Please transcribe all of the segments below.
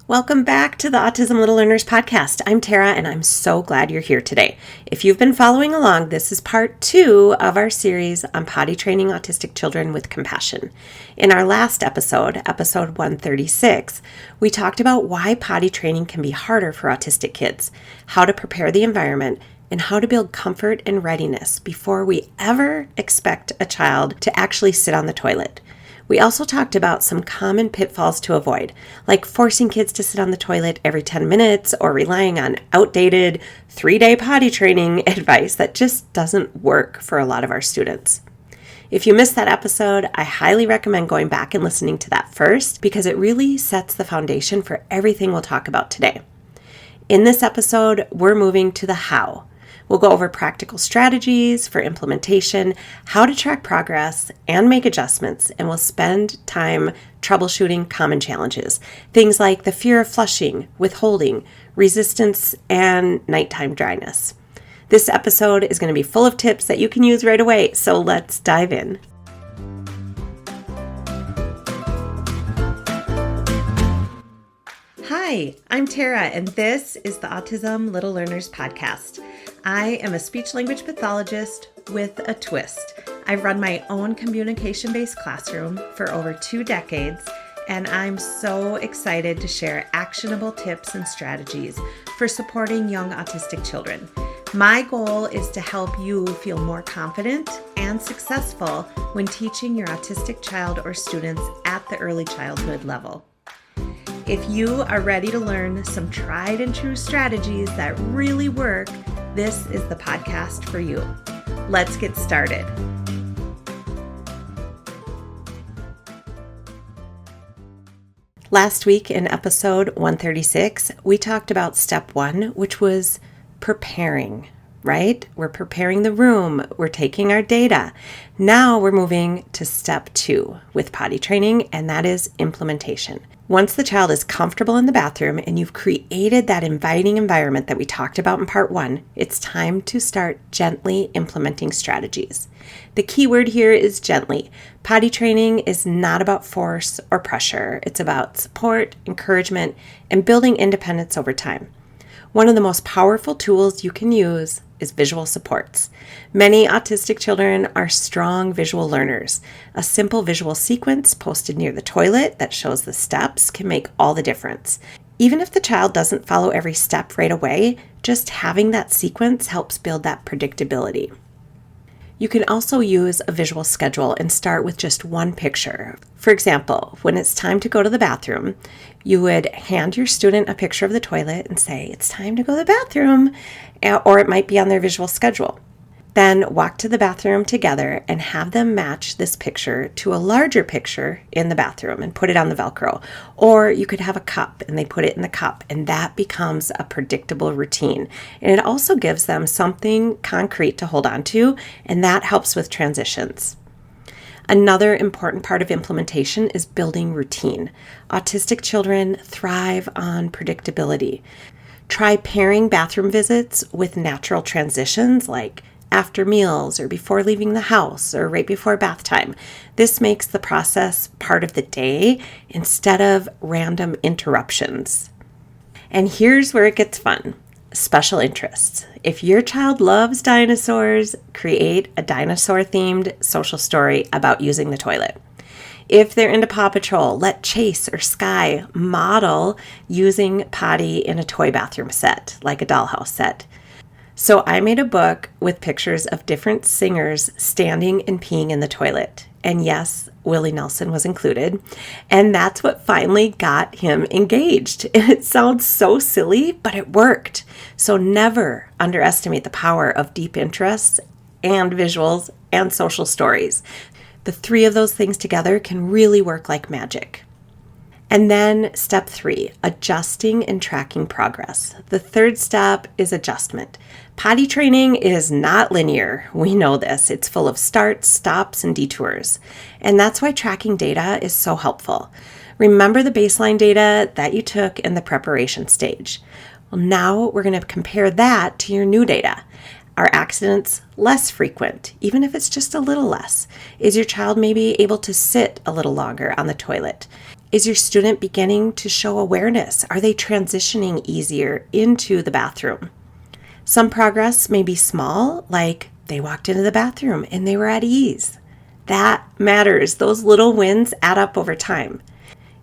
Welcome back to the Autism Little Learners Podcast. I'm Tara, and I'm so glad you're here today. If you've been following along, this is part 2 of our series on potty training autistic children with compassion. In our last episode, episode 136, we talked about why potty training can be harder for autistic kids, how to prepare the environment, and how to build comfort and readiness before we ever expect a child to actually sit on the toilet. We also talked about some common pitfalls to avoid, like forcing kids to sit on the toilet every 10 minutes or relying on outdated 3-day potty training advice that just doesn't work for a lot of our students. If you missed that episode, I highly recommend going back and listening to that first because it really sets the foundation for everything we'll talk about today. In this episode, we're moving to the how. We'll go over practical strategies for implementation, how to track progress and make adjustments, and we'll spend time troubleshooting common challenges. Things like the fear of flushing, withholding, resistance, and nighttime dryness. This episode is going to be full of tips that you can use right away, so let's dive in. Hi, I'm Tara, and this is the Autism Little Learners Podcast. I am a speech-language pathologist with a twist. I've run my own communication-based classroom for over 2 decades, and I'm so excited to share actionable tips and strategies for supporting young autistic children. My goal is to help you feel more confident and successful when teaching your autistic child or students at the early childhood level. If you are ready to learn some tried and true strategies that really work, this is the podcast for you. Let's get started. Last week in episode 136, we talked about step 1, which was preparing, right? We're preparing the room. We're taking our data. Now we're moving to step 2 with potty training, and that is implementation. Once the child is comfortable in the bathroom and you've created that inviting environment that we talked about in part 1, it's time to start gently implementing strategies. The key word here is gently. Potty training is not about force or pressure. It's about support, encouragement, and building independence over time. One of the most powerful tools you can use is visual supports. Many autistic children are strong visual learners. A simple visual sequence posted near the toilet that shows the steps can make all the difference. Even if the child doesn't follow every step right away, just having that sequence helps build that predictability. You can also use a visual schedule and start with just one picture. For example, when it's time to go to the bathroom, you would hand your student a picture of the toilet and say, "It's time to go to the bathroom," or it might be on their visual schedule. Then walk to the bathroom together and have them match this picture to a larger picture in the bathroom and put it on the Velcro. Or you could have a cup and they put it in the cup, and that becomes a predictable routine. And it also gives them something concrete to hold on to, and that helps with transitions. Another important part of implementation is building routine. Autistic children thrive on predictability. Try pairing bathroom visits with natural transitions like after meals or before leaving the house or right before bath time. This makes the process part of the day instead of random interruptions. And here's where it gets fun. Special interests. If your child loves dinosaurs, create a dinosaur-themed social story about using the toilet. If they're into Paw Patrol, let Chase or Sky model using potty in a toy bathroom set, like a dollhouse set. So I made a book with pictures of different singers standing and peeing in the toilet. And yes, Willie Nelson was included. And that's what finally got him engaged. It sounds so silly, but it worked. So never underestimate the power of deep interests and visuals and social stories. The 3 of those things together can really work like magic. And then step 3, adjusting and tracking progress. The 3rd step is adjustment. Potty training is not linear. We know this. It's full of starts, stops, and detours. And that's why tracking data is so helpful. Remember the baseline data that you took in the preparation stage. Well, now we're going to compare that to your new data. Are accidents less frequent, even if it's just a little less? Is your child maybe able to sit a little longer on the toilet? Is your student beginning to show awareness? Are they transitioning easier into the bathroom? Some progress may be small, like they walked into the bathroom and they were at ease. That matters. Those little wins add up over time.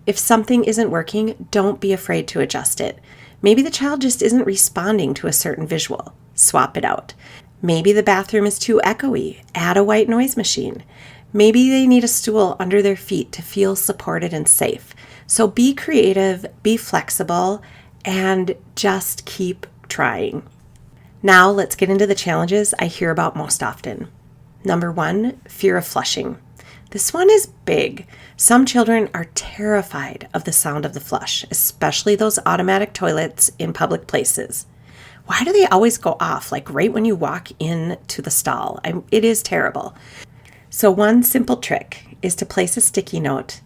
If something isn't working, don't be afraid to adjust it. Maybe the child just isn't responding to a certain visual. Swap it out. Maybe the bathroom is too echoey. Add a white noise machine. Maybe they need a stool under their feet to feel supported and safe. So be creative, be flexible, and just keep trying. Now let's get into the challenges I hear about most often. Number 1, fear of flushing. This one is big. Some children are terrified of the sound of the flush, especially those automatic toilets in public places. Why do they always go off, like right when you walk into the stall? It is terrible. So one simple trick is to place a sticky note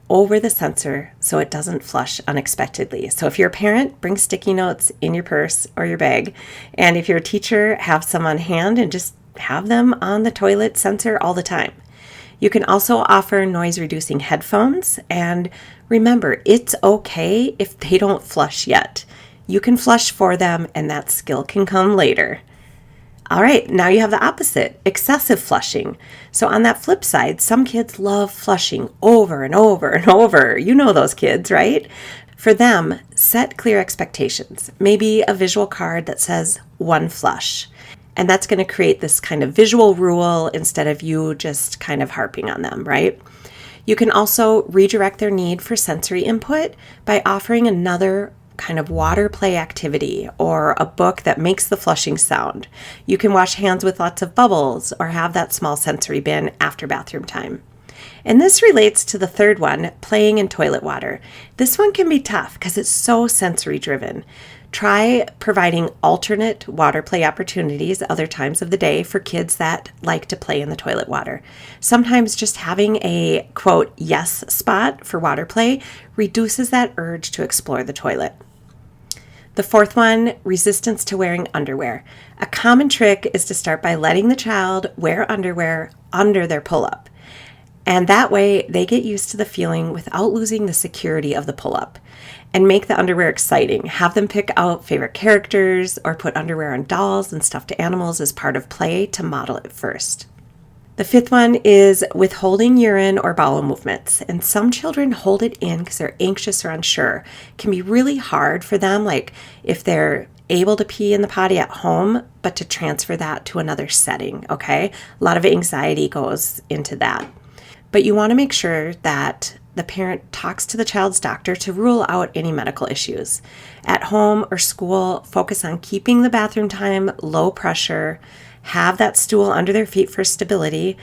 over the sensor so it doesn't flush unexpectedly. So if you're a parent, bring sticky notes in your purse or your bag. And if you're a teacher, have some on hand and just have them on the toilet sensor all the time. You can also offer noise-reducing headphones. And remember, it's okay if they don't flush yet. You can flush for them, and that skill can come later. All right, now you have the opposite, excessive flushing. So on that flip side, some kids love flushing over and over and over. You know those kids, right? For them, set clear expectations. Maybe a visual card that says 1 flush. And that's going to create this kind of visual rule instead of you just kind of harping on them, right? You can also redirect their need for sensory input by offering another kind of water play activity or a book that makes the flushing sound. You can wash hands with lots of bubbles or have that small sensory bin after bathroom time. And this relates to the third one, playing in toilet water. This one can be tough because it's so sensory driven. Try providing alternate water play opportunities other times of the day for kids that like to play in the toilet water. Sometimes just having a, quote, yes spot for water play reduces that urge to explore the toilet. The fourth one, resistance to wearing underwear. A common trick is to start by letting the child wear underwear under their pull-up. And that way they get used to the feeling without losing the security of the pull-up. And make the underwear exciting. Have them pick out favorite characters or put underwear on dolls and stuffed animals as part of play to model it first. The fifth one is withholding urine or bowel movements. And some children hold it in because they're anxious or unsure. It can be really hard for them, like if they're able to pee in the potty at home, but to transfer that to another setting, okay? A lot of anxiety goes into that. But you want to make sure that the parent talks to the child's doctor to rule out any medical issues. At home or school, focus on keeping the bathroom time low pressure, have that stool under their feet for stability,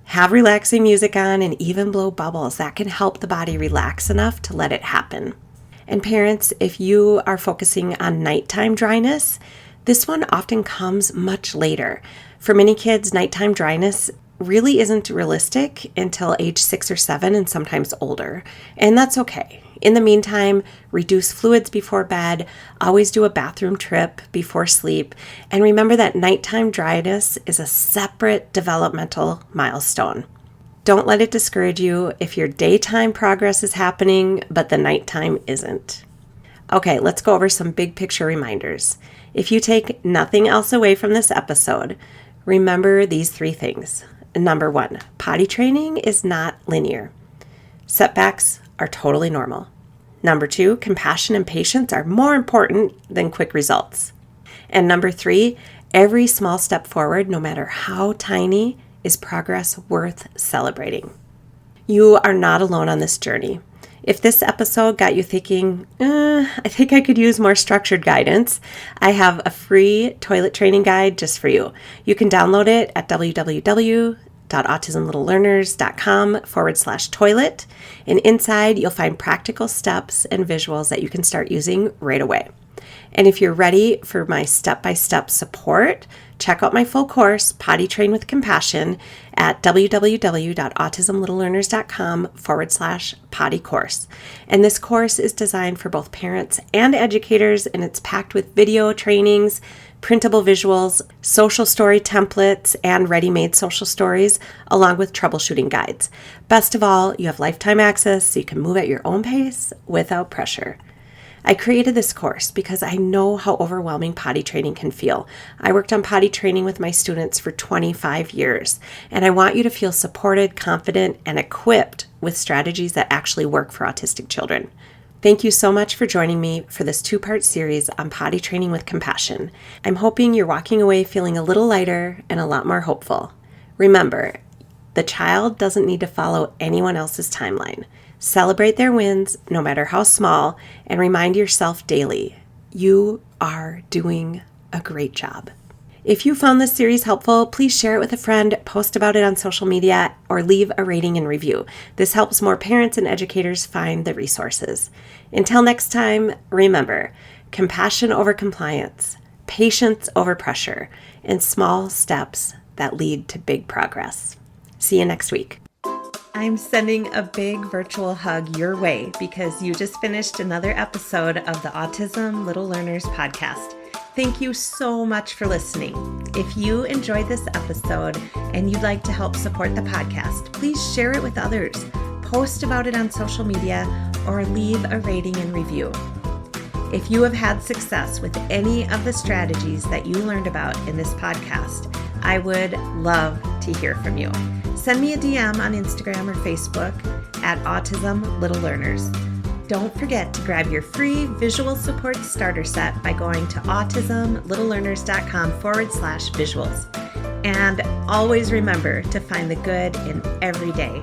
have relaxing music on, and even blow bubbles. That can help the body relax enough to let it happen. And parents, if you are focusing on nighttime dryness, this one often comes much later. For many kids, nighttime dryness really isn't realistic until age 6 or 7 and sometimes older. And that's okay. In the meantime, reduce fluids before bed, always do a bathroom trip before sleep, and remember that nighttime dryness is a separate developmental milestone. Don't let it discourage you if your daytime progress is happening, but the nighttime isn't. Okay, let's go over some big picture reminders. If you take nothing else away from this episode, remember these 3 things. Number 1, potty training is not linear. Setbacks are totally normal. Number 2, compassion and patience are more important than quick results. And number 3, every small step forward, no matter how tiny, is progress worth celebrating. You are not alone on this journey. If this episode got you thinking, I think I could use more structured guidance, I have a free toilet training guide just for you. You can download it at www.autismlittlelearners.com/toilet. And inside, you'll find practical steps and visuals that you can start using right away. And if you're ready for my step-by-step support check out my full course, Potty Train with Compassion, at www.autismlittlelearners.com/potty course. And this course is designed for both parents and educators, and it's packed with video trainings, printable visuals, social story templates, and ready-made social stories, along with troubleshooting guides. Best of all, you have lifetime access so you can move at your own pace without pressure. I created this course because I know how overwhelming potty training can feel. I worked on potty training with my students for 25 years, and I want you to feel supported, confident, and equipped with strategies that actually work for autistic children. Thank you so much for joining me for this 2-part series on potty training with compassion. I'm hoping you're walking away feeling a little lighter and a lot more hopeful. Remember, the child doesn't need to follow anyone else's timeline. Celebrate their wins, no matter how small, and remind yourself daily, you are doing a great job. If you found this series helpful, please share it with a friend, post about it on social media, or leave a rating and review. This helps more parents and educators find the resources. Until next time, remember, compassion over compliance, patience over pressure, and small steps that lead to big progress. See you next week. I'm sending a big virtual hug your way because you just finished another episode of the Autism Little Learners Podcast. Thank you so much for listening. If you enjoyed this episode and you'd like to help support the podcast, please share it with others, post about it on social media, or leave a rating and review. If you have had success with any of the strategies that you learned about in this podcast, I would love to hear from you. Send me a DM on Instagram or Facebook at Autism Little Learners. Don't forget to grab your free visual support starter set by going to autismlittlelearners.com/visuals. And always remember to find the good in every day.